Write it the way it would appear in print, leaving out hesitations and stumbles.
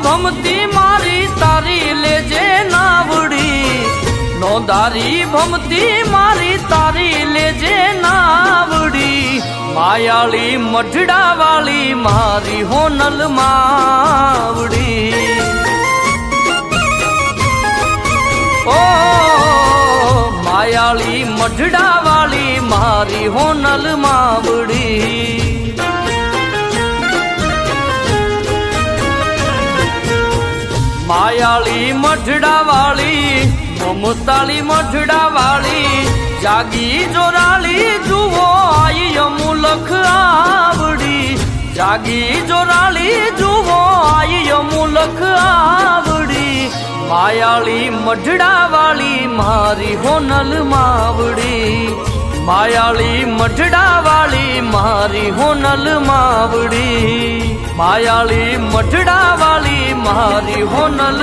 ભમતી મારી તારી લેજે નાવડી, નોંધારી ભમતી મારી તારી લેજે નાવડી, માયાળી મઢડા વાળી મારી હોનલ માવડી. ઓ માયાળી મઢડા વાળી મારી હોનલ માવડી. માયાળી મઢડા વાળી મમતાળી મઢડા વાળી, જાગી જોરાળી જુઓ આઈ અમુલખ આવડી, જાગી જોરાળી જુઓ આઈ અમુલખ આવડી, માયાળી મઢડા વાળી મારી હોનલ માવડી, માયાળી મઢડા વાળી મારી હોનલ માવડી, માયાળી મઢડા વાળી મારી હોનલ